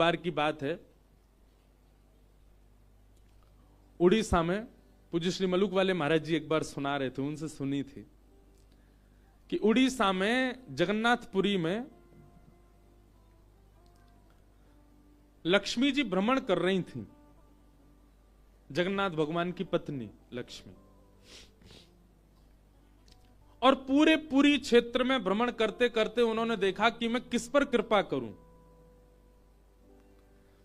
बार की बात है, उड़ीसा में पूज्य श्री मलुक वाले महाराज जी एक बार सुना रहे थे, उनसे सुनी थी कि उड़ीसा में जगन्नाथपुरी में लक्ष्मी जी भ्रमण कर रही थी, जगन्नाथ भगवान की पत्नी लक्ष्मी, और पूरी क्षेत्र में भ्रमण करते करते उन्होंने देखा कि मैं किस पर कृपा करूं।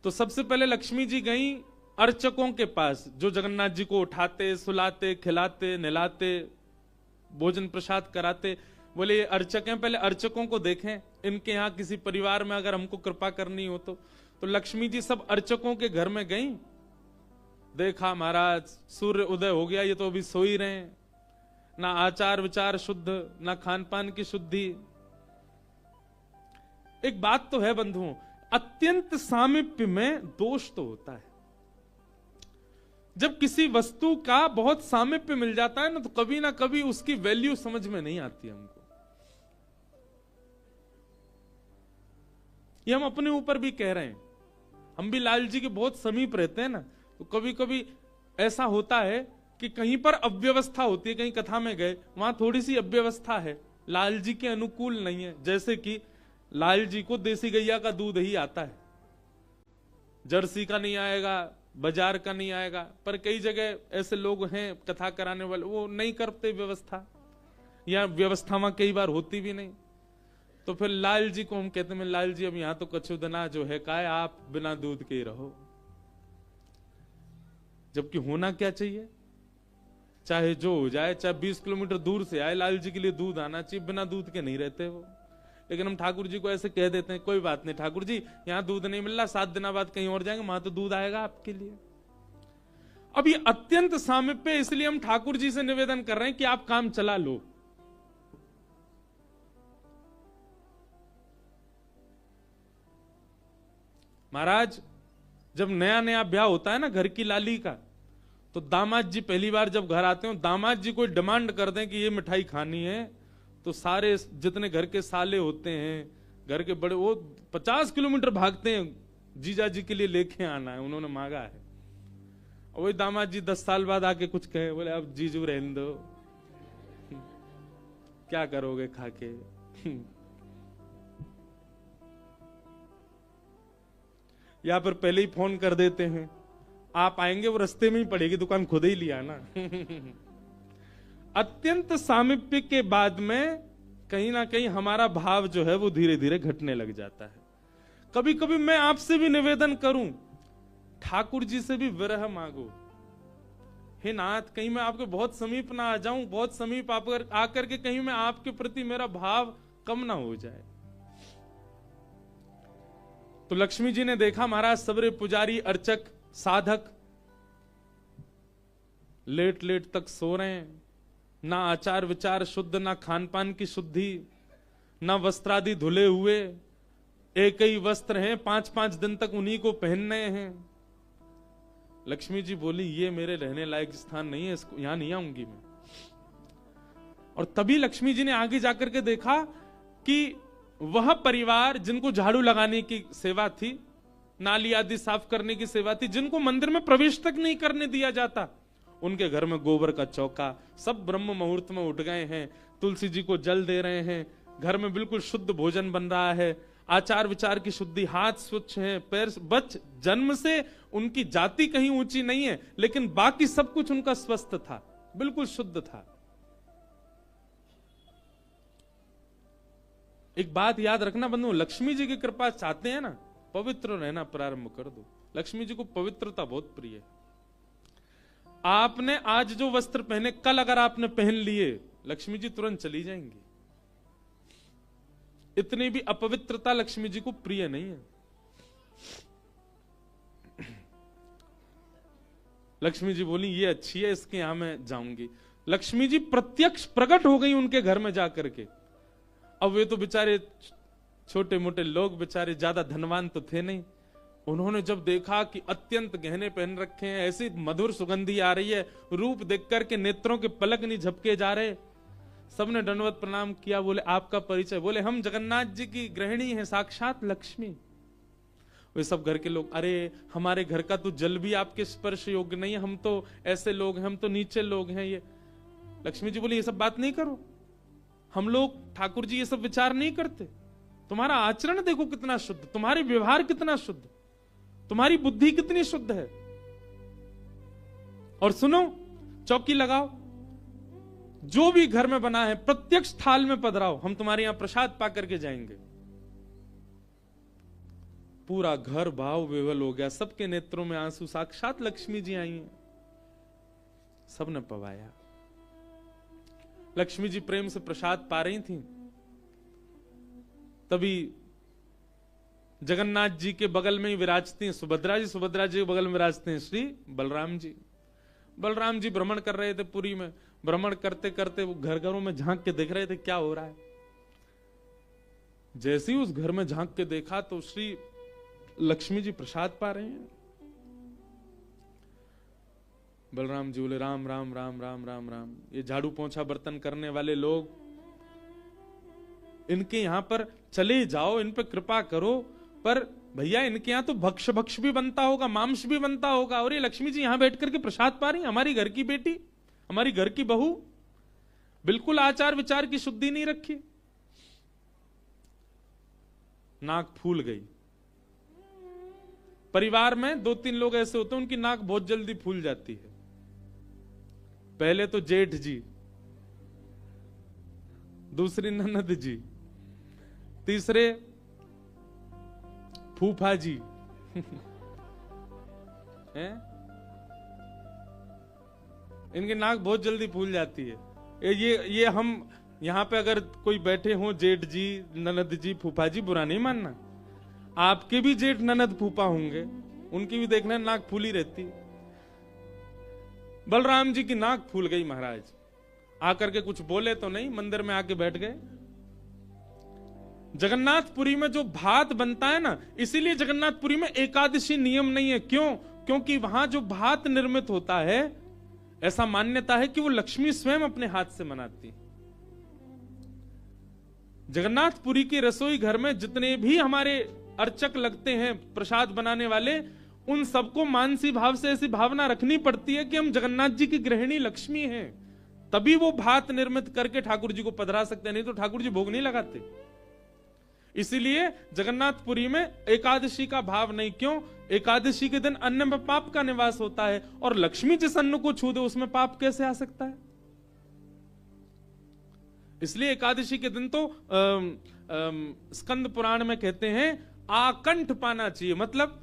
तो सबसे पहले लक्ष्मी जी गई अर्चकों के पास, जो जगन्नाथ जी को उठाते, सुलाते, खिलाते, नहलाते, भोजन प्रसाद कराते। बोले ये अर्चक हैं, पहले अर्चकों को देखें, इनके यहां किसी परिवार में अगर हमको कृपा करनी हो तो लक्ष्मी जी सब अर्चकों के घर में गई। देखा महाराज सूर्य उदय हो गया, ये तो अभी सो ही रहे हैं, ना आचार विचार शुद्ध, ना खान पान की शुद्धि। एक बात तो है बंधुओं, अत्यंत सामीप्य में दोष तो होता है। जब किसी वस्तु का बहुत सामीप्य मिल जाता है ना कभी उसकी वैल्यू समझ में नहीं आती हमको। ये हम अपने ऊपर भी कह रहे हैं, हम भी लाल जी के बहुत समीप रहते हैं ना, तो कभी कभी ऐसा होता है कि कहीं पर अव्यवस्था होती है, कहीं कथा में गए वहां थोड़ी सी अव्यवस्था है, लाल जी के अनुकूल नहीं है। जैसे कि लाल जी को देसी गैया का दूध ही आता है, जर्सी का नहीं आएगा, बाजार का नहीं आएगा। पर कई जगह ऐसे लोग हैं कथा कराने वाले, वो नहीं करते व्यवस्था, या व्यवस्था वहां कई बार होती भी नहीं। तो फिर लाल जी को हम कहते हैं, लाल जी अब यहां तो कछु दना जो है का है, आप बिना दूध के ही रहो। जबकि होना क्या चाहिए, चाहे जो हो जाए, चाहे 20 किलोमीटर दूर से आए, लाल जी के लिए दूध आना चाहिए, बिना दूध के नहीं रहते वो। लेकिन हम ठाकुर जी को ऐसे कह देते हैं, कोई बात नहीं ठाकुर जी, यहां दूध नहीं मिल रहा, 7 दिन बाद कहीं और जाएंगे, वहां तो दूध आएगा आपके लिए। अब ये अत्यंत सामीप्य, इसलिए हम ठाकुर जी से निवेदन कर रहे हैं कि आप काम चला लो। महाराज जब नया नया ब्याह होता है ना घर की लाली का, तो दामाद जी पहली बार जब घर आते हो, दामाद जी कोई डिमांड कर दें कि ये मिठाई खानी है, तो सारे जितने घर के साले होते हैं, घर के बड़े, वो 50 किलोमीटर भागते हैं, जीजा जी के लिए लेके आना है, उन्होंने मांगा है। और वही दामाद जी 10 साल बाद आके कुछ कहे, बोले अब जीजू रहने दो, क्या करोगे खाके। या फिर पहले ही फोन कर देते हैं, आप आएंगे, वो रास्ते में ही पड़ेगी दुकान, खुद ही लिया ना। अत्यंत सामीप्य के बाद में कहीं ना कहीं हमारा भाव जो है वो धीरे धीरे घटने लग जाता है। कभी कभी मैं आपसे भी निवेदन करूं, ठाकुर जी से भी विरह मांगो, हे नाथ कहीं मैं आपके बहुत समीप ना आ जाऊं, बहुत समीप आकर के कहीं मैं आपके प्रति मेरा भाव कम ना हो जाए। तो लक्ष्मी जी ने देखा महाराज सबरे पुजारी, अर्चक, साधक लेट लेट तक सो रहे हैं, ना आचार विचार शुद्ध, ना खान पान की शुद्धि, ना वस्त्रादि धुले हुए, एक ही वस्त्र हैं, 5-5 दिन तक उन्हीं को पहनने हैं। लक्ष्मी जी बोली ये मेरे रहने लायक स्थान नहीं है, इसको यहां नहीं आऊंगी मैं। और तभी लक्ष्मी जी ने आगे जाकर के देखा कि वह परिवार जिनको झाड़ू लगाने की सेवा थी, नाली आदि साफ करने की सेवा थी, जिनको मंदिर में प्रवेश तक नहीं करने दिया जाता, उनके घर में गोबर का चौका, सब ब्रह्म मुहूर्त में उठ गए हैं, तुलसी जी को जल दे रहे हैं, घर में बिल्कुल शुद्ध भोजन बन रहा है, आचार विचार की शुद्धि, हाथ स्वच्छ हैं, पैर बच, जन्म से उनकी जाति कहीं ऊंची नहीं है, लेकिन बाकी सब कुछ उनका स्वस्थ था, बिल्कुल शुद्ध था। एक बात याद रखना बंधु, लक्ष्मी जी की कृपा चाहते हैं ना, पवित्र रहना प्रारंभ कर दो। लक्ष्मी जी को पवित्रता बहुत प्रिय है। आपने आज जो वस्त्र पहने, कल अगर आपने पहन लिए, लक्ष्मी जी तुरंत चली जाएंगी। इतनी भी अपवित्रता लक्ष्मी जी को प्रिय नहीं है। लक्ष्मी जी बोली ये अच्छी है, इसके यहां मैं जाऊंगी। लक्ष्मी जी प्रत्यक्ष प्रकट हो गई उनके घर में जाकर के। अब वे तो बेचारे छोटे मोटे लोग, बेचारे ज्यादा धनवान तो थे नहीं। उन्होंने जब देखा कि अत्यंत गहने पहन रखे हैं, ऐसी मधुर सुगंधी आ रही है, रूप देख करके नेत्रों के पलक नहीं झपके जा रहे, सबने दंडवत प्रणाम किया। बोले आपका परिचय? बोले हम जगन्नाथ जी की गृहिणी हैं, साक्षात लक्ष्मी। वे सब घर के लोग, अरे हमारे घर का तो जल भी आपके स्पर्श योग्य नहीं है, हम तो ऐसे लोग हैं, हम तो नीचे लोग हैं। ये लक्ष्मी जी बोली ये सब बात नहीं करो, हम लोग ठाकुर जी ये सब विचार नहीं करते। तुम्हारा आचरण देखो कितना शुद्ध, तुम्हारे व्यवहार कितना शुद्ध, तुम्हारी बुद्धि कितनी शुद्ध है। और सुनो, चौकी लगाओ, जो भी घर में बना है प्रत्यक्ष थाल में पधराओ, हम तुम्हारे यहां प्रसाद पा करके जाएंगे। पूरा घर भाव विवल हो गया, सबके नेत्रों में आंसू, साक्षात लक्ष्मी जी आई हैं, सबने पवाया। लक्ष्मी जी प्रेम से प्रसाद पा रही थी, तभी जगन्नाथ जी के बगल में ही विराजती हैं सुभद्रा जी, सुभद्रा जी के बगल में विराजते हैं श्री बलराम जी। बलराम जी भ्रमण कर रहे थे पुरी में, भ्रमण करते करते वो घर घरों में झांक के देख रहे थे क्या हो रहा है। जैसे ही उस घर में झांक के देखा तो श्री लक्ष्मी जी प्रसाद पा रहे हैं। बलराम जी बोले राम राम राम राम राम राम, ये झाड़ू पोंछा बर्तन करने वाले लोग, इनके यहां पर चले जाओ, इन पे कृपा करो, पर भैया इनके यहां तो भक्ष भक्ष भी बनता होगा, मांस भी बनता होगा, और ये लक्ष्मी जी यहां बैठ करके प्रसाद पा रही, हमारी घर की बेटी, हमारी घर की बहू, बिल्कुल आचार विचार की शुद्धि नहीं रखी। नाक फूल गई। परिवार में 2-3 लोग ऐसे होते हैं उनकी नाक बहुत जल्दी फूल जाती है। पहले तो जेठ जी, दूसरी ननद जी, तीसरे फूफा जी हैं? इनकी नाक बहुत जल्दी फूल जाती है। ये हम यहां पे अगर कोई बैठे हो, जेठ जी, ननद जी, फूफा जी, बुरा नहीं मानना, आपके भी जेठ ननद फूफा होंगे, उनकी भी देखना नाक फूली रहती। बलराम जी की नाक फूल गई महाराज, आकर के कुछ बोले तो नहीं, मंदिर में आके बैठ गए। जगन्नाथपुरी में जो भात बनता है ना, इसीलिए जगन्नाथपुरी में एकादशी नियम नहीं है। क्यों? क्योंकि वहां जो भात निर्मित होता है, ऐसा मान्यता है कि वो लक्ष्मी स्वयं अपने हाथ से बनाती। जगन्नाथपुरी के रसोई घर में जितने भी हमारे अर्चक लगते हैं, प्रसाद बनाने वाले, उन सबको मानसी भाव से ऐसी भावना रखनी पड़ती है कि हम जगन्नाथ जी की गृहिणी लक्ष्मी हैं, तभी वो भात निर्मित करके ठाकुर जी को पधरा सकते हैं, नहीं तो ठाकुर जी भोग नहीं लगाते। इसीलिए जगन्नाथपुरी में एकादशी का भाव नहीं। क्यों? एकादशी के दिन अन्न में पाप का निवास होता है, और लक्ष्मी जिस अन्न को छू दे उसमें पाप कैसे आ सकता है? इसलिए एकादशी के दिन तो स्कंद पुराण में कहते हैं आकंठ पाना चाहिए, मतलब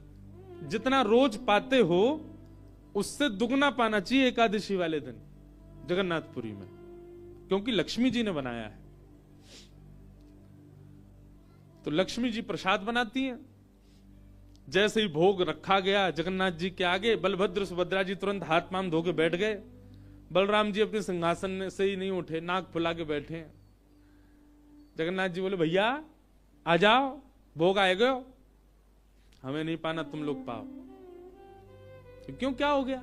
जितना रोज पाते हो उससे दुगना पाना चाहिए एकादशी वाले दिन जगन्नाथपुरी में, क्योंकि लक्ष्मी जी ने बनाया है। तो लक्ष्मी जी प्रसाद बनाती हैं। जैसे ही भोग रखा गया जगन्नाथ जी के आगे, बलभद्र सुभद्रा जी तुरंत हाथ पांव धो के बैठ गए। बलराम जी अपने सिंहासन से ही नहीं उठे, नाक फुला के बैठे हैं। जगन्नाथ जी बोले भैया आ जाओ, भोग आए गए, हमें नहीं पाना, तुम लोग पाओ। तो क्यों, क्या हो गया?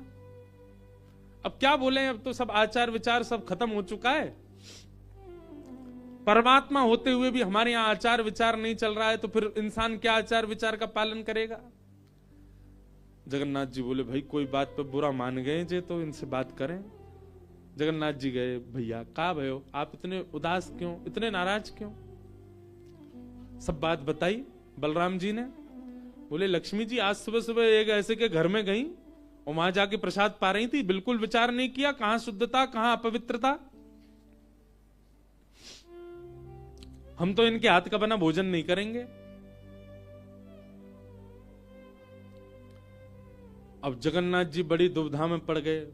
अब क्या बोले, अब तो सब आचार विचार सब खत्म हो चुका है। परमात्मा होते हुए भी हमारे यहां आचार विचार नहीं चल रहा है, तो फिर इंसान क्या आचार विचार का पालन करेगा? जगन्नाथ जी बोले भाई कोई बात पे बुरा मान गए जे, तो इनसे बात करें। जगन्नाथ जी गए, भैया कहा भयो, आप इतने उदास क्यों, इतने नाराज क्यों? सब बात बताई बलराम जी ने। बोले लक्ष्मी जी आज सुबह सुबह एक ऐसे के घर में गई और वहां जाके प्रसाद पा रही थी, बिल्कुल विचार नहीं किया कहां शुद्धता कहां अपवित्रता। हम तो इनके हाथ का बना भोजन नहीं करेंगे। अब जगन्नाथ जी बड़ी दुविधा में पड़ गए।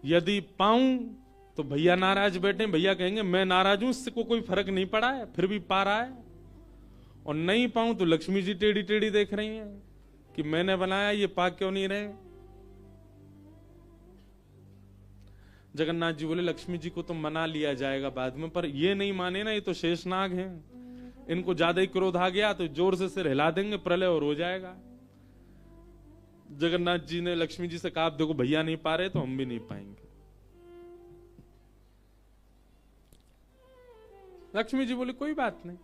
यदि पाऊं तो भैया नाराज बैठे, भैया कहेंगे मैं नाराज हूं, इससे को कोई फर्क नहीं पड़ा है, फिर भी पा रहा है। और नहीं पाऊं तो लक्ष्मी जी टेढ़ी टेढ़ी देख रही हैं कि मैंने बनाया, ये पा क्यों नहीं रहे। जगन्नाथ जी बोले लक्ष्मी जी को तो मना लिया जाएगा बाद में, पर ये नहीं माने ना, ये तो शेषनाग हैं, इनको ज्यादा ही क्रोध आ गया तो जोर से सिर हिला देंगे, प्रलय और हो जाएगा। जगन्नाथ जी ने लक्ष्मी जी से कहा देखो भैया नहीं पा रहे तो हम भी नहीं पाएंगे। लक्ष्मी जी बोले कोई बात नहीं,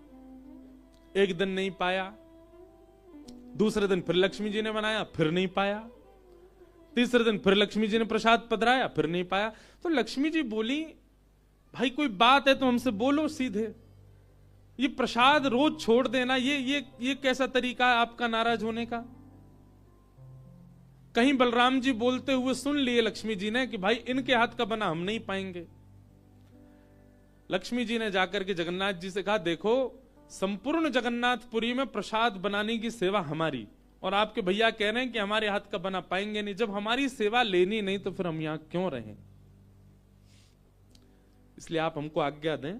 एक दिन नहीं पाया, दूसरे दिन फिर लक्ष्मी जी ने बनाया, फिर नहीं पाया। तीसरे दिन फिर लक्ष्मी जी ने प्रसाद पधराया, फिर नहीं पाया। तो लक्ष्मी जी बोली, भाई कोई बात है तो हमसे बोलो सीधे, ये प्रसाद रोज छोड़ देना, ये कैसा तरीका है आपका नाराज होने का। कहीं बलराम जी बोलते हुए सुन लिए लक्ष्मी जी ने कि भाई इनके हाथ का बना हम नहीं पाएंगे। लक्ष्मी जी ने जाकर के जगन्नाथ जी से कहा, देखो संपूर्ण जगन्नाथपुरी में प्रसाद बनाने की सेवा हमारी, और आपके भैया कह रहे हैं कि हमारे हाथ का बना पाएंगे नहीं। जब हमारी सेवा लेनी नहीं तो फिर हम यहां क्यों रहें, इसलिए आप हमको आज्ञा दें।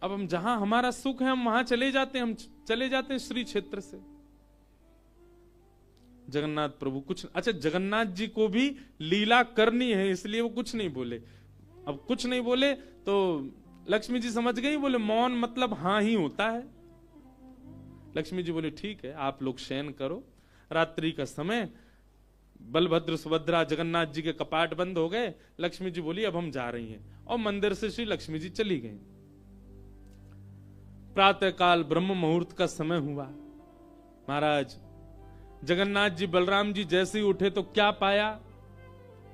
अब हम जहां हमारा सुख है हम वहां चले जाते हैं, हम चले जाते हैं श्री क्षेत्र से। जगन्नाथ प्रभु कुछ, अच्छा जगन्नाथ जी को भी लीला करनी है इसलिए वो कुछ नहीं बोले। अब कुछ नहीं बोले तो लक्ष्मी जी समझ गई, बोले मौन मतलब हां ही होता है। लक्ष्मी जी बोले ठीक है, आप लोग शयन करो। रात्रि का समय, बलभद्र सुभद्रा जगन्नाथ जी के कपाट बंद हो गए। लक्ष्मी जी बोली अब हम जा रही हैं, और मंदिर से श्री लक्ष्मी जी चली गई। प्रातः काल ब्रह्म मुहूर्त का समय हुआ। महाराज जगन्नाथ जी बलराम जी जैसे ही उठे तो क्या पाया,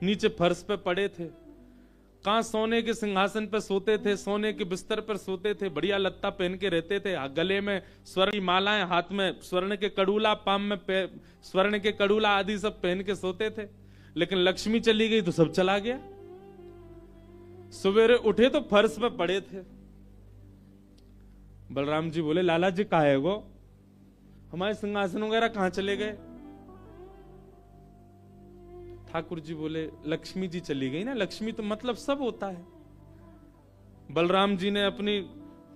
नीचे फर्श पे पड़े थे। कहां सोने के सिंहासन पर सोते थे, सोने के बिस्तर पर सोते थे, बढ़िया लत्ता पहन के रहते थे, गले में स्वर्ण की मालाएं, हाथ में स्वर्ण के कड़ूला, पाम में स्वर्ण के कड़ूला आदि सब पहन के सोते थे। लेकिन लक्ष्मी चली गई तो सब चला गया। सवेरे उठे तो फर्श पे पड़े थे। बलराम जी बोले लाला जी कहाँ है वो, हमारे सिंहासन वगैरह कहां चले गए। ठाकुर जी बोले लक्ष्मी जी चली गई ना, लक्ष्मी तो मतलब सब होता है। बलराम जी ने अपनी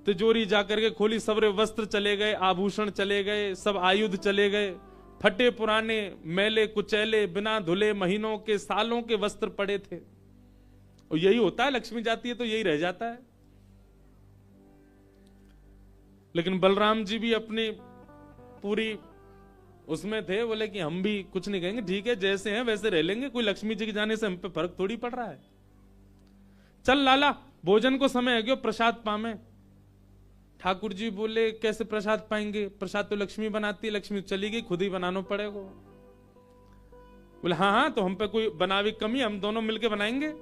तिजोरी जाकर के खोली, सबरे वस्त्र चले गए, आभूषण चले गए, सब आयुध चले गए, फटे पुराने मैले कुचैले बिना धुले महीनों के सालों के वस्त्र पड़े थे। और यही होता है, लक्ष्मी जाती है तो यही रह जाता है। लेकिन बलराम जी भी अपनी पूरी उसमें थे, बोले कि हम भी कुछ नहीं कहेंगे, ठीक है जैसे हैं वैसे रह लेंगे, कोई लक्ष्मी जी के जाने से हम पे फर्क थोड़ी पड़ रहा है। चल लाला भोजन को समय है गयो, प्रसाद पामे। ठाकुर जी बोले कैसे प्रसाद पाएंगे, प्रसाद तो लक्ष्मी बनाती है, लक्ष्मी चली गई, खुद ही बनाना पड़ेगा। बोले हाँ हाँ तो हम पे कोई बनावी कमी, हम दोनों मिलके बनाएंगे।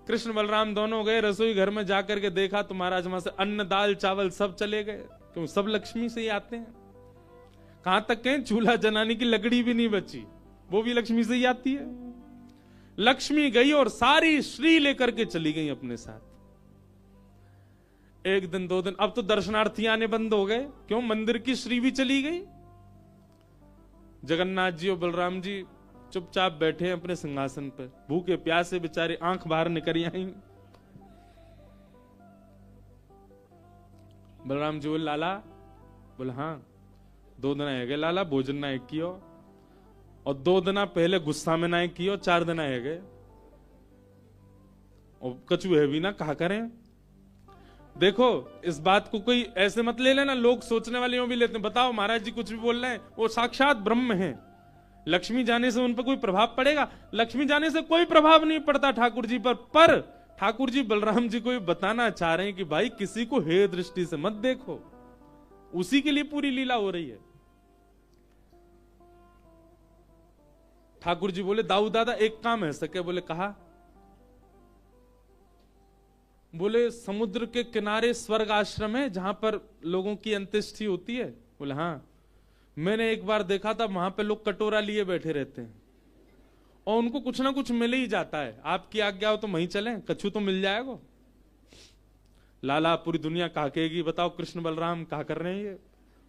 कृष्ण बलराम दोनों गए रसोई घर में, जाकर के देखा तो महाराज वहां से अन्न दाल चावल सब चले गए, क्यों सब लक्ष्मी से ही आते हैं। कहां तक कहें चूल्हा जलाने की लकड़ी भी नहीं बची, वो भी लक्ष्मी से ही आती है। लक्ष्मी गई और सारी श्री लेकर के चली गई अपने साथ। एक दिन दो दिन, अब तो दर्शनार्थी आने बंद हो गए, क्यों मंदिर की श्री भी चली गई। जगन्नाथ जी और बलराम जी चुपचाप बैठे हैं अपने सिंहासन पर, भूखे प्यासे बेचारे, आंख बाहर निकल आई। बलराम जी बोले लाला, बोले हाँ 2 दिन है गए लाला, भोजन ना एक कियो, और 2 दिन पहले गुस्सा में ना कियो, 4 दिन है गए, और कछु है भी ना, कहा करें। देखो इस बात को कोई ऐसे मत ले लेना, लोग सोचने वाले भी लेते हैं, बताओ महाराज जी कुछ भी बोल रहे हैं, वो साक्षात ब्रह्म है। लक्ष्मी जाने से उन पर कोई प्रभाव पड़ेगा? लक्ष्मी जाने से कोई प्रभाव नहीं पड़ता ठाकुर जी पर ठाकुर जी बलराम जी को बताना चाह रहे हैं कि भाई किसी को हे दृष्टि से मत देखो, उसी के लिए पूरी लीला हो रही है। ठाकुर जी बोले दाऊ दादा एक काम है सके, बोले कहा, बोले समुद्र के किनारे स्वर्ग आश्रम है जहां पर लोगों की अंत्येष्टि होती है। बोले हाँ, मैंने एक बार देखा था वहां पे लोग कटोरा लिए बैठे रहते हैं और उनको कुछ ना कुछ मिल ही जाता है, आपकी आज्ञा हो तो वहीं चलें, कछु तो मिल जाएगा। लाला पूरी दुनिया कहा कहेगी बताओ कृष्ण बलराम कहा कर रहे हैं ये।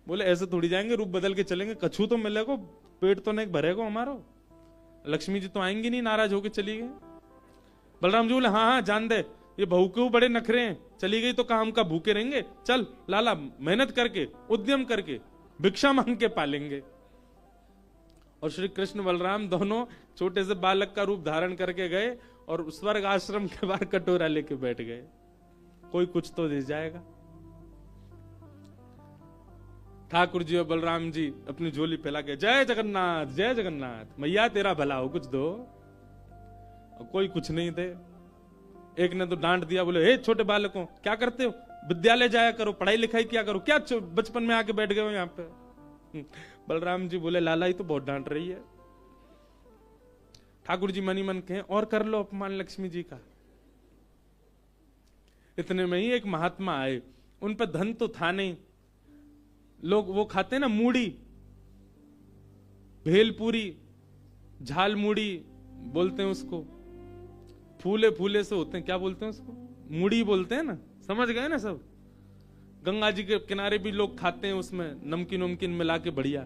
बोले ऐसे थोड़ी जाएंगे, रूप बदल के चलेंगे, कछु तो मिलेगा, पेट तो नहीं भरेगा हमारा। लक्ष्मी जी तो आएंगी नहीं, नाराज होके चली गई। बलराम जी बोले हाँ हाँ जान दे, ये बहू के बड़े नखरे हैं, चली गई तो कहा हम का भूखे रहेंगे, चल लाला मेहनत करके उद्यम करके भिक्षा मांग के पालेंगे। और श्री कृष्ण बलराम दोनों छोटे से बालक का रूप धारण करके गए और स्वर्ग आश्रम के बाहर कटोरा लेके बैठ गए, कोई कुछ तो दे जाएगा। ठाकुर जी और बलराम जी अपनी झोली फैला के जय जगन्नाथ मैया तेरा भला हो, कुछ दो। और कोई कुछ नहीं दे। एक ने तो डांट दिया, बोले हे छोटे बालकों क्या करते हो, विद्यालय जाया करो, पढ़ाई लिखाई किया करो, क्या बचपन में आके बैठ गए हो यहाँ पे। बलराम जी बोले लाला ही तो बहुत डांट रही है। ठाकुर जी मनी मन कहें और कर लो अपमान लक्ष्मी जी का। इतने में ही एक महात्मा आए, उन पर धन तो था नहीं, लोग वो खाते ना मूड़ी, भेलपूरी, झाल मूड़ी बोलते हैं उसको, फूले फूले से होते हैं, क्या बोलते हैं उसको, मूड़ी बोलते हैं ना, समझ गए ना सब। गंगा जी के किनारे भी लोग खाते हैं, उसमें नमकीन नमकीन मिला के बढ़िया।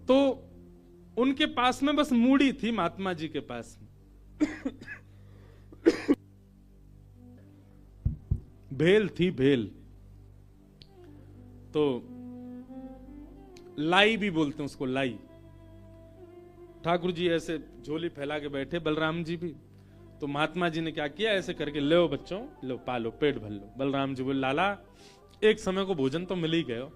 तो उनके पास में बस मूड़ी थी, महात्मा जी के पास में भेल थी, भेल तो लाई भी बोलते हैं उसको, लाई। ठाकुर जी ऐसे झोली फैला के बैठे, बलराम जी भी। तो महात्मा जी ने क्या किया, ऐसे करके लो बच्चों, लो पालो, पेट भर लो। बलराम जी बोले लाला एक समय को भोजन तो मिल ही गयो।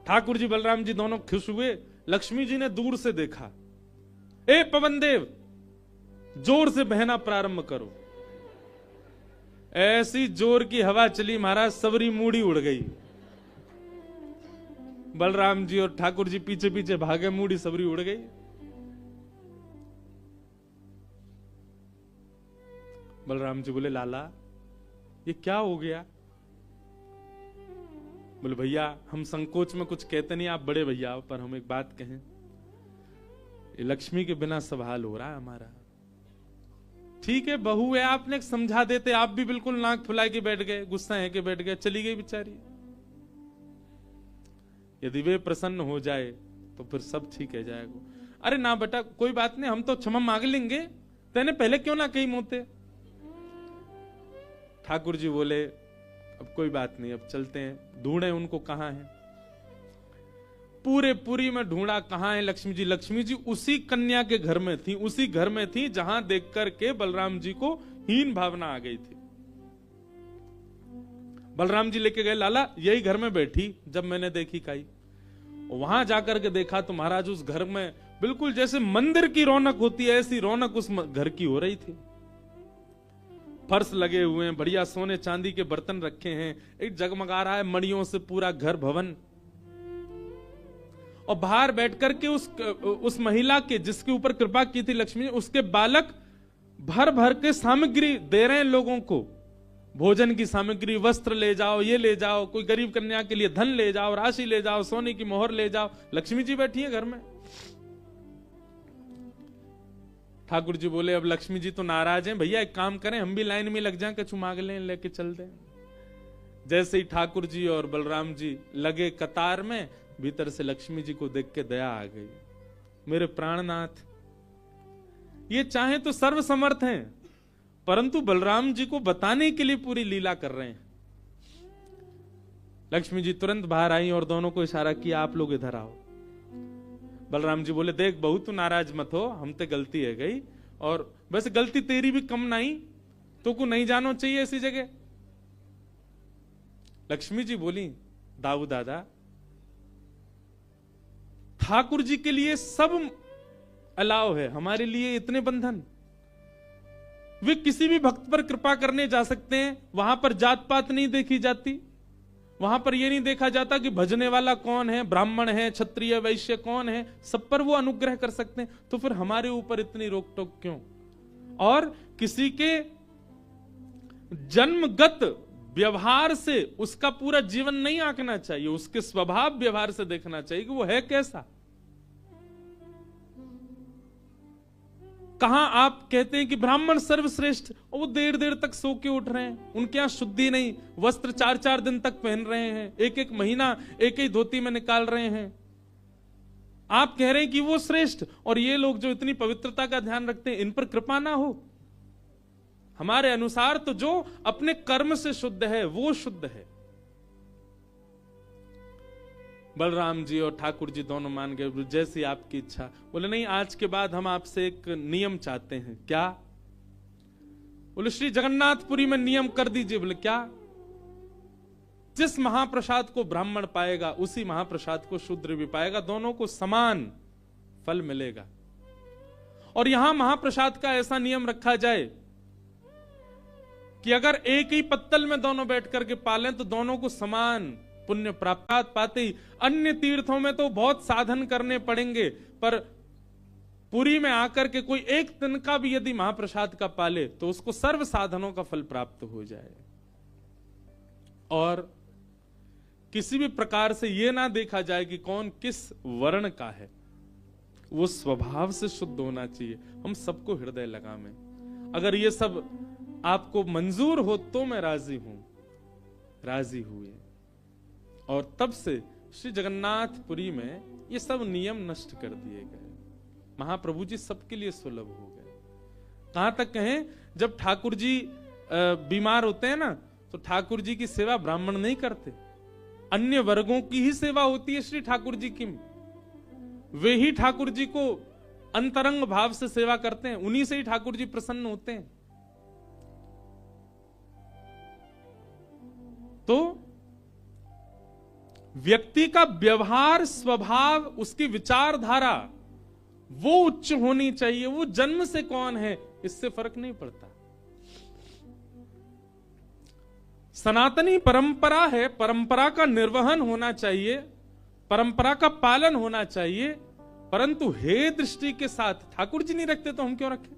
ठाकुर जी बलराम जी दोनों खुश हुए। लक्ष्मी जी ने दूर से देखा, ए पवन देव जोर से बहना प्रारंभ करो। ऐसी जोर की हवा चली महाराज, सबरी मूड़ी उड़ गई। बलराम जी और ठाकुर जी पीछे पीछे भागे, मूड़ी सबरी उड़ गई। बलराम जी बोले लाला ये क्या हो गया? बोले भैया हम संकोच में कुछ कहते नहीं, आप बड़े भैया हो, पर हम एक बात कहें, ये लक्ष्मी के बिना सवाल हो रहा है हमारा। ठीक है बहू है, आपने समझा देते, आप भी बिल्कुल नाक फुला के बैठ गए, गुस्सा है के बैठ गए, चली गई बेचारी। यदि वे प्रसन्न हो जाए तो फिर सब ठीक है जाएगा। अरे ना बेटा कोई बात नहीं, हम तो क्षमा मांग लेंगे, तेने पहले क्यों ना कही मोते। ठाकुर जी बोले अब कोई बात नहीं, अब चलते हैं, ढूंढे उनको कहां है। पूरे पुरी में ढूंढा, कहां है लक्ष्मी जी। लक्ष्मी जी उसी कन्या के घर में थी, उसी घर में थी जहां देख करके बलराम जी को हीन भावना आ गई थी। बलराम जी लेके गए, लाला यही घर में बैठी जब मैंने देखी काई। वहां जाकर के देखा तो महाराज उस घर में बिल्कुल जैसे मंदिर की रौनक होती है, ऐसी रौनक उस घर की हो रही थी। फर्श लगे हुए हैं, बढ़िया सोने चांदी के बर्तन रखे हैं, एक जगमगा रहा है मणियों से पूरा घर भवन। और बाहर बैठ करके उस महिला के जिसके ऊपर कृपा की थी लक्ष्मी, उसके बालक भर भर के सामग्री दे रहे हैं लोगों को, भोजन की सामग्री, वस्त्र ले जाओ, ये ले जाओ, कोई गरीब कन्या के लिए धन ले जाओ, राशि ले जाओ, सोने की मोहर ले जाओ। लक्ष्मी जी बैठी है घर में। ठाकुर जी बोले अब लक्ष्मी जी तो नाराज हैं, भैया एक काम करें, हम भी लाइन में लग जाएं, कछु मांग लें, लेके चल दें। जैसे ही ठाकुर जी और बलराम जी लगे कतार में, भीतर से लक्ष्मी जी को देख के दया आ गई। मेरे प्राणनाथ, ये चाहे तो सर्वसमर्थ हैं, परंतु बलराम जी को बताने के लिए पूरी लीला कर रहे हैं। लक्ष्मी जी तुरंत बाहर आई और दोनों को इशारा किया, आप लोग इधर आओ। बलराम जी बोले देख बहू तू नाराज मत हो, हम ते गलती है गई, और वैसे गलती तेरी भी कम नहीं, तो को नहीं जानो चाहिए ऐसी जगह। लक्ष्मी जी बोली दाऊ दादा, ठाकुर जी के लिए सब अलाव है, हमारे लिए इतने बंधन। वे किसी भी भक्त पर कृपा करने जा सकते हैं, वहां पर जात पात नहीं देखी जाती, वहां पर यह नहीं देखा जाता कि भजने वाला कौन है, ब्राह्मण है, क्षत्रिय, वैश्य कौन है, सब पर वो अनुग्रह कर सकते हैं। तो फिर हमारे ऊपर इतनी रोक टोक क्यों? और किसी के जन्मगत व्यवहार से उसका पूरा जीवन नहीं आंकना चाहिए, उसके स्वभाव व्यवहार से देखना चाहिए कि वो है कैसा। कहां आप कहते हैं कि ब्राह्मण सर्वश्रेष्ठ, और वो देर देर तक सो के उठ रहे हैं, उनके यहां शुद्धि नहीं, वस्त्र 4-4 दिन तक पहन रहे हैं, एक महीना एक ही धोती में निकाल रहे हैं। आप कह रहे हैं कि वो श्रेष्ठ, और ये लोग जो इतनी पवित्रता का ध्यान रखते हैं, इन पर कृपा ना हो। हमारे अनुसार तो जो अपने कर्म से शुद्ध है वो शुद्ध है। बलराम जी और ठाकुर जी दोनों मान गए, जैसी आपकी इच्छा। बोले नहीं, आज के बाद हम आपसे एक नियम चाहते हैं। क्या? बोले श्री जगन्नाथपुरी में नियम कर दीजिए। बोले क्या? जिस महाप्रसाद को ब्राह्मण पाएगा उसी महाप्रसाद को शूद्र भी पाएगा, दोनों को समान फल मिलेगा। और यहां महाप्रसाद का ऐसा नियम रखा जाए कि अगर एक ही पत्तल में दोनों बैठ करके पालें तो दोनों को समान पुण्य प्राप्त पाते ही। अन्य तीर्थों में तो बहुत साधन करने पड़ेंगे, पर पुरी में आकर के कोई एक दिन का भी यदि महाप्रसाद का पाले तो उसको सर्व साधनों का फल प्राप्त हो जाए। और किसी भी प्रकार से यह ना देखा जाए कि कौन किस वर्ण का है, वो स्वभाव से शुद्ध होना चाहिए। हम सबको हृदय लगावे। अगर ये सब आपको मंजूर हो तो मैं राजी हूं। राजी हुए और तब से श्री जगन्नाथपुरी में ये सब नियम नष्ट कर दिए गए। महाप्रभु जी सबके लिए सुलभ हो गए। कहां तक कहें, जब ठाकुर जी बीमार होते हैं ना, तो ठाकुर जी की सेवा ब्राह्मण नहीं करते, अन्य वर्गों की ही सेवा होती है श्री ठाकुर जी की। वे ही ठाकुर जी को अंतरंग भाव से सेवा करते हैं, उन्हीं से ही ठाकुर जी प्रसन्न होते हैं। तो व्यक्ति का व्यवहार, स्वभाव, उसकी विचारधारा वो उच्च होनी चाहिए। वो जन्म से कौन है इससे फर्क नहीं पड़ता। सनातनी परंपरा है, परंपरा का निर्वहन होना चाहिए, परंपरा का पालन होना चाहिए, परंतु हे दृष्टि के साथ ठाकुर जी नहीं रखते तो हम क्यों रखें।